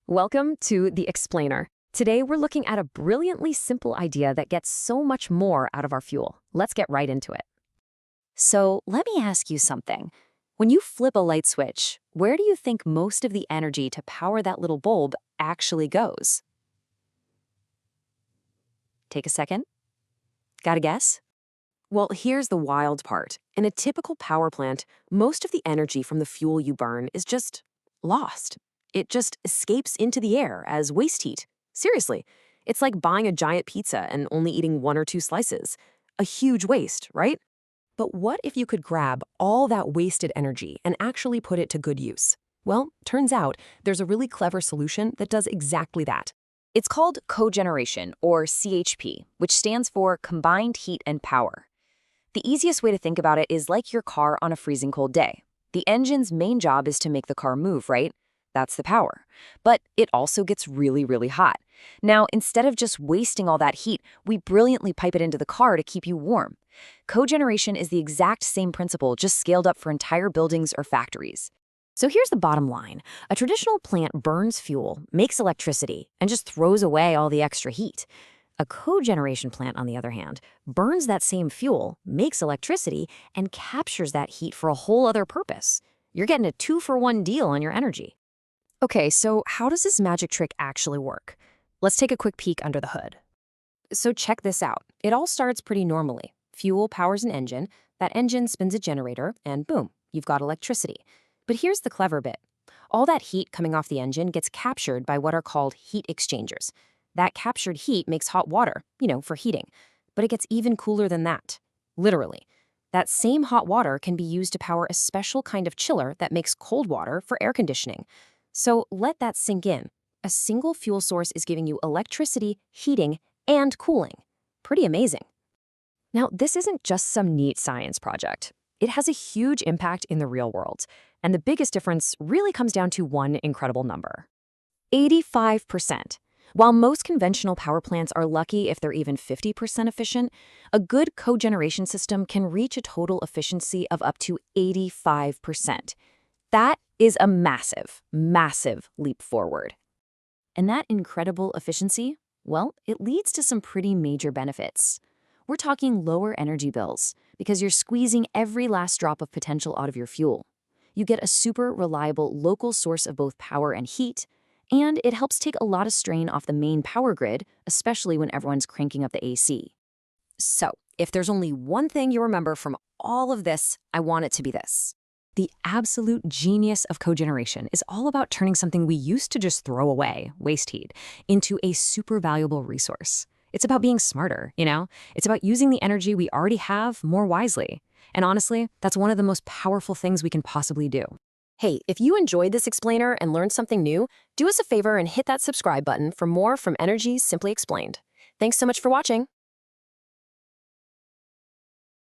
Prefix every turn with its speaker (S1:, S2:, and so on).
S1: Welcome to The Explainer. Today we're looking at a brilliantly simple idea that gets so much more out of our fuel. Let's get right into it.
S2: So let me ask you something. When you flip a light switch, where do you think most of the energy to power that little bulb actually goes? Take a second. Got a guess?
S3: Well, here's the wild part. In a typical power plant, most of the energy from the fuel you burn is just lost. It just escapes into the air as waste heat. Seriously, it's like buying a giant pizza and only eating one or two slices. A huge waste, right? But what if you could grab all that wasted energy and actually put it to good use? Well, turns out there's a really clever solution that does exactly that.
S2: It's called cogeneration, or CHP, which stands for Combined Heat and Power. The easiest way to think about it is like your car on a freezing cold day. The engine's main job is to make the car move, right? That's the power. But it also gets really, really hot. Now, instead of just wasting all that heat, we brilliantly pipe it into the car to keep you warm. Cogeneration is the exact same principle, just scaled up for entire buildings or factories.
S3: So here's the bottom line. A traditional plant burns fuel, makes electricity, and just throws away all the extra heat. A cogeneration plant, on the other hand, burns that same fuel, makes electricity, and captures that heat for a whole other purpose. You're getting a 2-for-1 deal on your energy. Okay, so how does this magic trick actually work? Let's take a quick peek under the hood. So check this out. It all starts pretty normally. Fuel powers an engine, that engine spins a generator, and boom, you've got electricity. But here's the clever bit. All that heat coming off the engine gets captured by what are called heat exchangers. That captured heat makes hot water, for heating. But it gets even cooler than that. Literally. That same hot water can be used to power a special kind of chiller that makes cold water for air conditioning. So let that sink in. A single fuel source is giving you electricity, heating, and cooling. Pretty amazing. Now, this isn't just some neat science project. It has a huge impact in the real world. And the biggest difference really comes down to one incredible number. 85%. While most conventional power plants are lucky if they're even 50% efficient, a good cogeneration system can reach a total efficiency of up to 85%. That is a massive, massive leap forward. And that incredible efficiency, well, it leads to some pretty major benefits. We're talking lower energy bills because you're squeezing every last drop of potential out of your fuel. You get a super reliable local source of both power and heat, and it helps take a lot of strain off the main power grid, especially when everyone's cranking up the AC. So, if there's only one thing you remember from all of this, I want it to be this. The absolute genius of cogeneration is all about turning something we used to just throw away, waste heat, into a super valuable resource. It's about being smarter, It's about using the energy we already have more wisely. And honestly, that's one of the most powerful things we can possibly do. Hey, if you enjoyed this explainer and learned something new, do us a favor and hit that subscribe button for more from Energy Simply Explained. Thanks so much for watching.